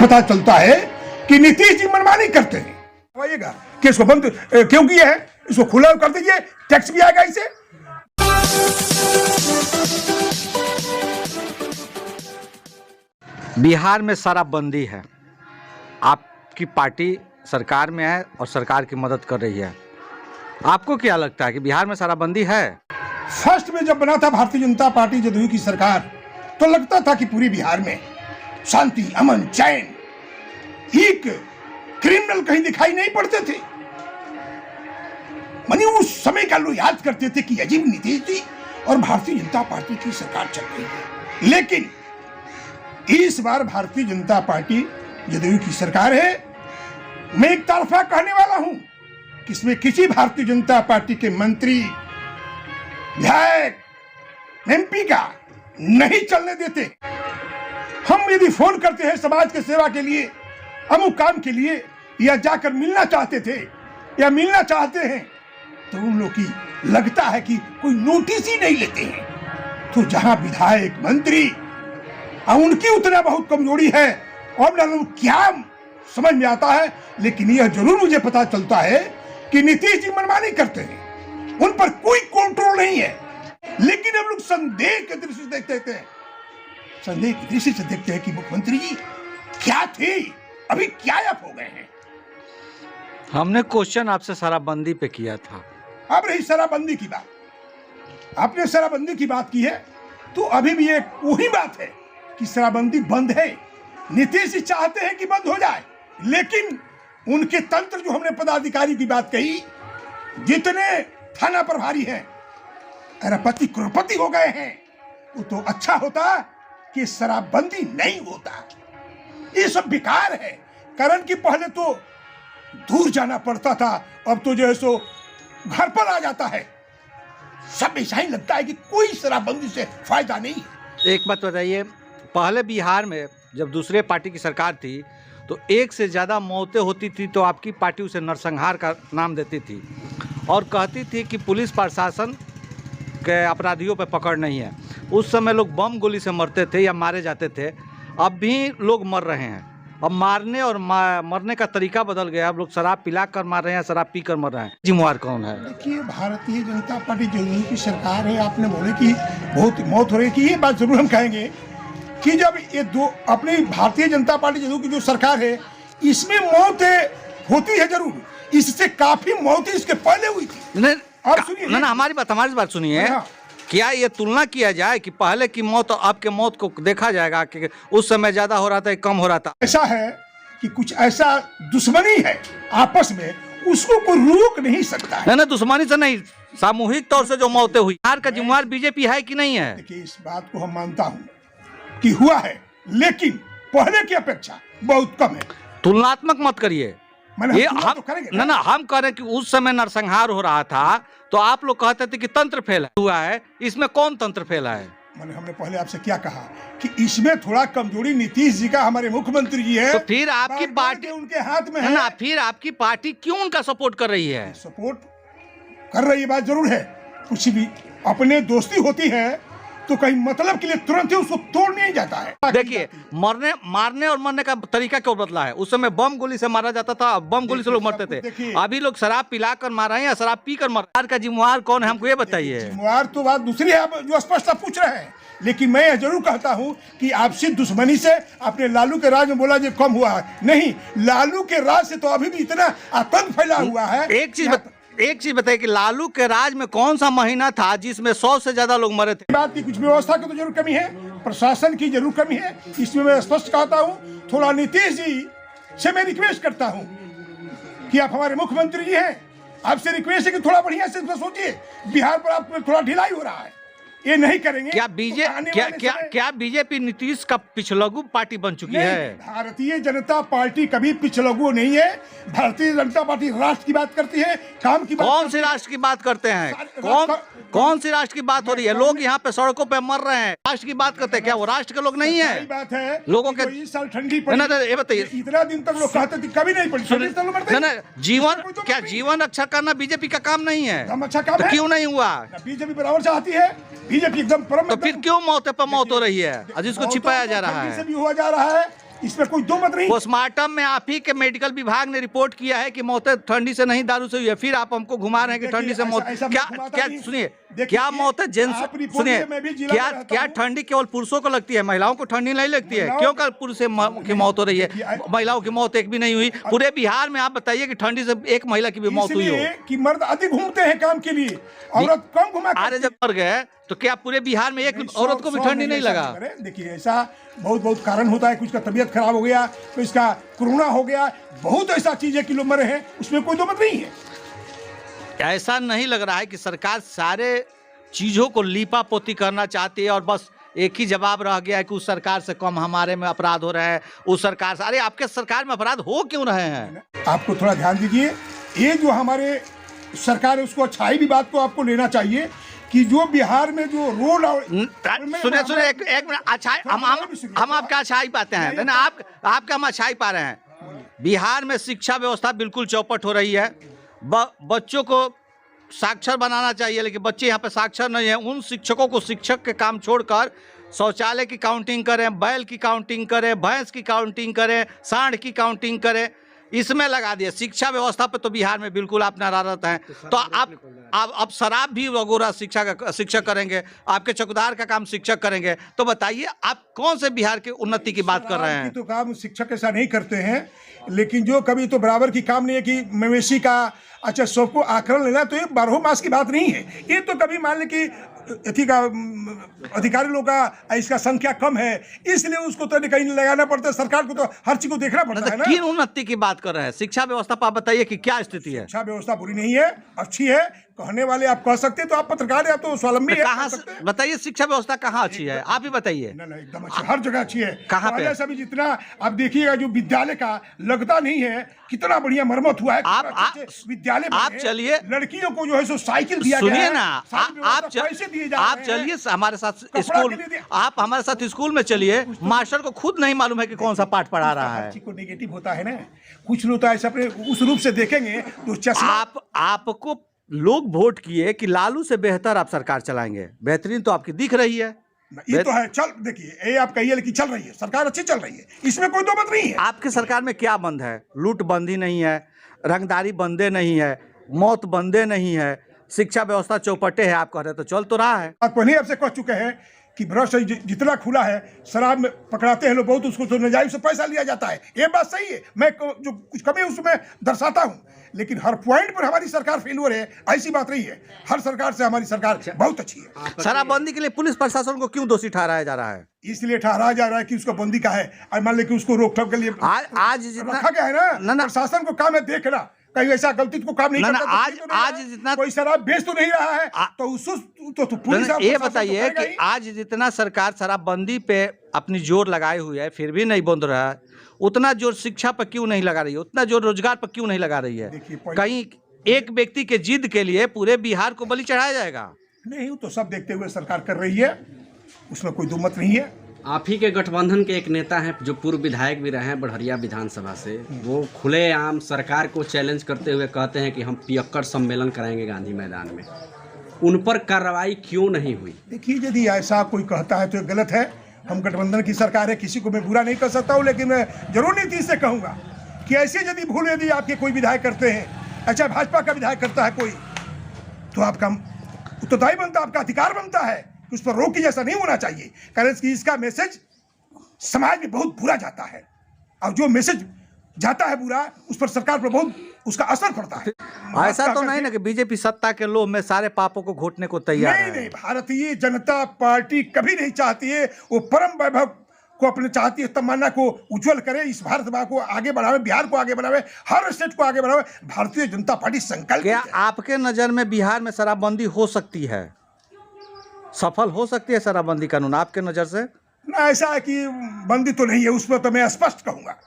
पता चलता है कि नीतीश जी मनमानी करते हैं। बताइएगा कि इसको बंद क्यों किया है, इसको खुला कर दीजिए, टैक्स भी आएगा इसे। बिहार में शराबबंदी है, आपकी पार्टी सरकार में है और सरकार की मदद कर रही है। आपको क्या लगता है कि बिहार में शराबबंदी है? फर्स्ट में जब बना था भारतीय जनता पार्टी जदयू की सरकार, तो लगता था कि पूरी बिहार में शांति, अमन, चैन, एक क्रिमिनल कहीं दिखाई नहीं पड़ते थे। मानी उस समय का लोग याद करते थे कि अजीब नीतीश जी और भारतीय जनता पार्टी की सरकार चल रही है। लेकिन इस बार भारतीय जनता पार्टी जदयू की सरकार है। मैं एक तरफा कहने वाला हूं कि इसमें किसी भारतीय जनता पार्टी के मंत्री, विधायक, एमपी का नहीं चलने देते। हम यदि फोन करते हैं समाज के सेवा के लिए, अमुक काम के लिए, या जाकर मिलना चाहते थे या मिलना चाहते हैं, तो उन लोग की लगता है कि कोई नोटिस ही नहीं लेते हैं। तो जहां विधायक, मंत्री उनकी उतना बहुत कमजोरी है और ना क्या समझ में आता है। लेकिन यह जरूर मुझे पता चलता है कि नीतीश जी मनमानी करते हैं, उन पर कोई कंट्रोल नहीं है। लेकिन हम लोग संदेह के दृष्टि से देखते हैं, संदेह की दृष्टि से देखते हैं कि मुख्यमंत्री जी क्या थे, अभी क्या हो गए हैं। हमने क्वेश्चन आपसे शराबबंदी पे किया था। अब रही शराबबंदी की बात, आपने शराबबंदी की बात की है, तो अभी भी एक वही बात है कि शराबबंदी बंद है। नीतीश जी चाहते हैं कि बंद हो जाए, लेकिन उनके तंत्र, जो हमने पदाधिकारी की बात कही, जितने थाना प्रभारी हैं अरबपति करोड़पति हो गए हैं, वो तो अच्छा होता कि शराबबंदी नहीं होता। ये सब बेकार है। कारण कि पहले तो दूर जाना पड़ता था, अब तो जो है सो घर पर आ जाता है। सब ऐसा ही लगता है कि कोई शराबबंदी से फायदा नहीं है। एक बात बताइए, पहले बिहार में जब दूसरे पार्टी की सरकार थी तो एक से ज़्यादा मौतें होती थी, तो आपकी पार्टी उसे नरसंहार का नाम देती थी और कहती थी कि पुलिस प्रशासन के अपराधियों पर पकड़ नहीं है। उस समय लोग बम गोली से मरते थे या मारे जाते थे। अब भी लोग मर रहे हैं। अब मारने और मरने का तरीका बदल गया। अब लोग शराब पिला कर मार रहे हैं, शराब पी कर मर रहे हैं। जिम्मेवार कौन है? देखिए, भारतीय जनता पार्टी जदयू की सरकार है। आपने बोले कि बहुत मौत हो रही है, कि ये बात जरूर हम कहेंगे कि जब ये दो अपनी भारतीय जनता पार्टी जदयू की जो सरकार है, इसमें मौत होती है जरूर। इससे काफी मौत इसके पहले हुई थी। ना हमारी बात सुनिए। क्या ये तुलना किया जाए कि पहले की मौत और अब के मौत को देखा जाएगा कि उस समय ज्यादा हो रहा था, कम हो रहा था? ऐसा है कि कुछ ऐसा दुश्मनी है आपस में, उसको कोई रोक नहीं सकता है। ना दुश्मनी से नहीं, सामूहिक तौर से जो मौतें हुई, बिहार का जिम्मेवार बीजेपी है कि नहीं है? देखिए, इस बात को हम मानता हूँ कि हुआ है, लेकिन पहले की अपेक्षा बहुत कम है। तुलनात्मक मत करिए। ये हम तो ना हम कह रहे हैं कि उस समय नरसंहार हो रहा था, तो आप लोग कहते थे कि तंत्र फेल हुआ है। इसमें कौन तंत्र फैला है? मैंने हमने पहले आपसे क्या कहा कि इसमें थोड़ा कमजोरी नीतीश जी का, हमारे मुख्यमंत्री जी है। तो फिर आपकी पार्टी उनके हाथ में है ना, फिर आपकी पार्टी क्यों उनका सपोर्ट कर रही है? सपोर्ट कर रही बात जरूर है। कुछ भी अपने दोस्ती होती है तो कहीं मतलब के लिए तुरंत ही उसको तोड़ नहीं जाता है। देखिए, मारने और मरने का तरीका क्यों बदला है? उस समय बम गोली से मारा जाता था, बम गोली से लोग मरते थे। अभी लोग शराब पिलाकर मार रहे हैं या शराब पीकर मर रहे हैं। का जिम्मेवार कौन है, हमको ये बताइए। जिम्मेवार तो बात दूसरी है, जो स्पष्ट पूछ रहे हैं। लेकिन मैं यह जरूर कहता हूं कि आपसी दुश्मनी से आपने लालू के राज में बोला जो कम हुआ है, नहीं, लालू के राज से तो अभी भी इतना आतंक फैला हुआ है। एक चीज बताइए कि लालू के राज में कौन सा महीना था जिसमें 100 से ज्यादा लोग मरे थे? बात की कुछ व्यवस्था की तो जरूर कमी है, प्रशासन की जरूर कमी है। इसमें मैं स्पष्ट कहता हूं। थोड़ा नीतीश जी से मैं रिक्वेस्ट करता हूं कि आप हमारे मुख्यमंत्री जी हैं, आपसे रिक्वेस्ट है कि थोड़ा बढ़िया से सोचिए। बिहार पर आप थोड़ा ढिलाई हो रहा है, ये नहीं करेंगे। क्या बीजेपी नीतीश का पिछलगू पार्टी बन चुकी है? भारतीय जनता पार्टी कभी पिछलगू नहीं है। भारतीय जनता पार्टी राष्ट्र की बात करती है, काम की बात। कौन सी राष्ट्र की बात करते हैं? कौन सी राष्ट्र की बात हो रही है? लोग यहाँ पे सड़कों पे मर रहे हैं, राष्ट्र की बात करते हैं। क्या वो राष्ट्र के लोग नहीं है? बात है लोगों के इस साल ठंडी पड़ी, ये बताइए, इतना दिन तक लोग कहते थे कभी नहीं पड़ी। जीवन रक्षा करना बीजेपी का काम नहीं है? अच्छा काम है, क्यों नहीं हुआ? बीजेपी बराबर चाहती है। बीजेपी एकदम परम। तो फिर क्यों मौत पे मौत हो रही है, जिसको छिपाया जा रहा है? भी हुआ जा रहा है, इसमें कोई दो मत नहीं। पोस्टमार्टम में आप ही के मेडिकल विभाग ने रिपोर्ट किया है कि मौतें ठंडी से नहीं दारू से हुई है, फिर आप हमको घुमा रहे हैं कि ठंडी से मौत। क्या सुनिए, क्या मौतें जेंट्स, सुनिए, क्या ठंडी केवल पुरुषों को लगती है, महिलाओं को ठंडी नहीं लगती है? क्यों कल पुरुष की मौत हो रही है, महिलाओं की मौत एक भी नहीं हुई? पूरे बिहार में आप बताइए कि ठंडी से एक महिला की भी मौत हुई हो कि मर्द अधिक घूमते हैं काम के लिए, औरत कम घुमा। अरे जब मर गए तो क्या पूरे बिहार में एक औरत को भी ठंडी नहीं लगा? देखिए ऐसा बहुत कारण होता है, कुछ का तबीयत खराब हो गया, तो इसका कोरोना हो गया, बहुत ऐसा चीज है कि लोग मरे हैं, उसमें कोई दो मत नहीं है। ऐसा नहीं लग रहा है कि सरकार सारे चीजों को लीपा पोती करना चाहती है और बस एक ही जवाब रह गया है कि उस सरकार से कम हमारे में अपराध हो रहे हैं, उस सरकार से। अरे आपके सरकार में अपराध हो क्यों रहे हैं? आपको थोड़ा ध्यान दीजिए, ये जो हमारे सरकार है उसको अच्छाई भी बात को आपको लेना चाहिए कि जो बिहार में जो रोड सुने एक मिनट, अच्छाई हम आपका अच्छाई पाते हैं ना, आपका हम अच्छाई पा रहे हैं। बिहार में शिक्षा व्यवस्था बिल्कुल चौपट हो रही है, बच्चों को साक्षर बनाना चाहिए, लेकिन बच्चे यहाँ पे साक्षर नहीं है। उन शिक्षकों को शिक्षक के काम छोड़कर शौचालय की काउंटिंग करें, बैल की काउंटिंग करें, भैंस की काउंटिंग करें, सांड की काउंटिंग करें, इसमें लगा दिए। शिक्षा व्यवस्था पे तो बिहार में बिल्कुल आप नाराज हैं। तो आप शराब भी वगैरह शिक्षक करेंगे, आपके चौकीदार का काम शिक्षक करेंगे, तो बताइए आप कौन से बिहार की उन्नति की बात कर रहे हैं? तो काम शिक्षक ऐसा नहीं करते हैं, लेकिन जो कभी तो बराबर की काम नहीं है कि मवेशी का अच्छा सबको आकलन लेना, तो ये 12 मास की बात नहीं है। ये तो कभी मान ले कि अधिकारी लोग का इसका संख्या कम है, इसलिए उसको तो कहीं लगाना पड़ता है। सरकार को तो हर चीज को देखना पड़ता है ना। किन उन्नति की बात कर रहे हैं? शिक्षा व्यवस्था पर आप बताइए कि क्या स्थिति है? शिक्षा व्यवस्था बुरी नहीं है, अच्छी है। कहने वाले आप कह सकते हैं, तो आप पत्रकार हैं, तो स्वावलंबी है। कहाँ बताइए शिक्षा व्यवस्था कहाँ अच्छी है, आप ही बताइए। नहीं एकदम अच्छी, हर जगह अच्छी है। कहाँ पे? सभी जितना आप देखिएगा जो विद्यालय का लगता नहीं है, कितना बढ़िया मरम्मत हुआ है। आप विद्यालय आप चलिए, लड़कियों को जो है सो साइकिल दिया गया है। सुनिए ना, आप चलिए हमारे साथ स्कूल, आप हमारे साथ स्कूल में चलिए, मास्टर को खुद नहीं मालूम है कि कौन सा पाठ पढ़ा रहा है। को नेगेटिव होता है ना, कुछ लोग ऐसे अपने उस रूप से देखेंगे तो चश्मा। आपको लोग वोट किए कि लालू से बेहतर आप सरकार चलाएंगे, बेहतरीन तो आपकी दिख रही है। ये तो है, चल देखिए, ये आप कहिए लेकिन चल रही है सरकार, अच्छी चल रही है, इसमें कोई दो मत नहीं है। आपके सरकार में क्या बंद है? लूट बंदी नहीं है, रंगदारी बंदे नहीं है, मौत बंदे नहीं है, शिक्षा व्यवस्था चौपटे है, आप कह रहे तो चल तो रहा है। आप पहले आपसे कह चुके हैं कि भ्रष्ट जितना खुला है, शराब में पकड़ाते हैं लोग बहुत, उसको तो नाजायज से पैसा लिया जाता है। ये बात सही है, मैं जो कुछ कमी उसमें दर्शाता हूँ, लेकिन हर पॉइंट पर हमारी सरकार फेलियर है ऐसी बात नहीं है। हर सरकार से हमारी सरकार बहुत अच्छी है। शराबबंदी के लिए पुलिस प्रशासन को क्यों दोषी ठहराया जा रहा है? इसलिए ठहराया जा रहा है कि उसको बंदी का है, और मान ले कि उसको रोकथाम के लिए आज जितना रखा गया है ना, प्रशासन को काम है देखना, कहीं ऐसा गलती को काम नहीं करता। आज जितना कोई शराब बेच तो नहीं रहा है, तो उसको तो पुलिस। ये बताइए कि आज जितना सरकार शराबबंदी पे अपनी जोर लगाए हुई है, फिर भी नहीं बंद रहा है, उतना जोर शिक्षा पर क्यों नहीं लगा रही है? उतना जोर रोजगार पर क्यों नहीं लगा रही है? कहीं एक व्यक्ति के जिद के लिए पूरे बिहार को बलि चढ़ाया जाएगा? नहीं, तो सब देखते हुए सरकार कर रही है, उसमें कोई दो मत नहीं है। आप ही के गठबंधन के एक नेता हैं जो पूर्व विधायक भी रहे हैं बड़हरिया विधानसभा से, वो खुलेआम सरकार को चैलेंज करते हुए कहते हैं कि हम पियक्कड़ सम्मेलन कराएंगे गांधी मैदान में। उन पर कार्रवाई क्यों नहीं हुई? देखिए, यदि ऐसा कोई कहता है तो ये गलत है। हम गठबंधन की सरकार है, किसी को मैं बुरा नहीं कर सकता हूँ, लेकिन मैं जरूर नीति से कहूँगा कि ऐसे यदि भूल यदि आपके कोई विधायक करते हैं, अच्छा भाजपा का विधायक करता है कोई, तो आपका उत्तरदायी बनता, आपका अधिकार बनता है, उस पर रोक की जैसा नहीं होना चाहिए। कारण कि इसका मैसेज समाज में बहुत बुरा जाता है, और जो मैसेज जाता है बुरा, उस पर सरकार पर बहुत उसका असर पड़ता है। ऐसा तो नहीं ना कि बीजेपी सत्ता के लोभ में सारे पापों को घोटने को तैयार है? नहीं, भारतीय जनता पार्टी कभी नहीं चाहती है, वो परम वैभव को अपने चाहती है, तमन्ना को उज्जवल करे, इस भारत को आगे बढ़ावे, बिहार को आगे बढ़ावे, हर स्टेट को आगे बढ़ावे। भारतीय जनता पार्टी संकल्प। क्या आपके नजर में बिहार में शराबबंदी हो सकती है, सफल हो सकती है शराबबंदी कानून आपके नजर से? ना, ऐसा है कि बंदी तो नहीं है, उस पर तो मैं स्पष्ट कहूंगा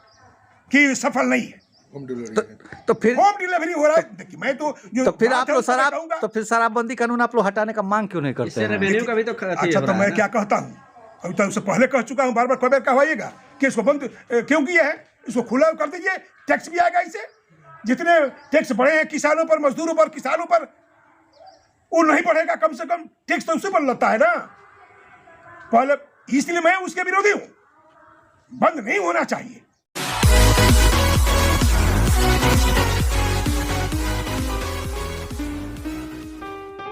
कि सफल नहीं है। तो फिर होम डिलीवरी हो रहा है। देखिए, मैं तो फिर आप लोग फिर शराबबंदी कानून आप लोग हटाने का मांग क्यों नहीं करते हैं? रेवेन्यू का भी तो अच्छा, तो मैं क्या कहता हूँ, अभी तो उससे पहले कह चुका हूँ, बार बार कभी कहवाइएगा कि इसको बंद क्यों किया है, इसको खुला कर दीजिए, टैक्स भी आएगा इससे। जितने टैक्स बढ़े हैं किसानों पर, मजदूरों पर, किसानों पर, वो नहीं बढ़ेगा, कम से कम टैक्स तो उसी पर लगता है ना पहले, इसलिए मैं उसके विरोधी हूँ। बंद नहीं होना चाहिए।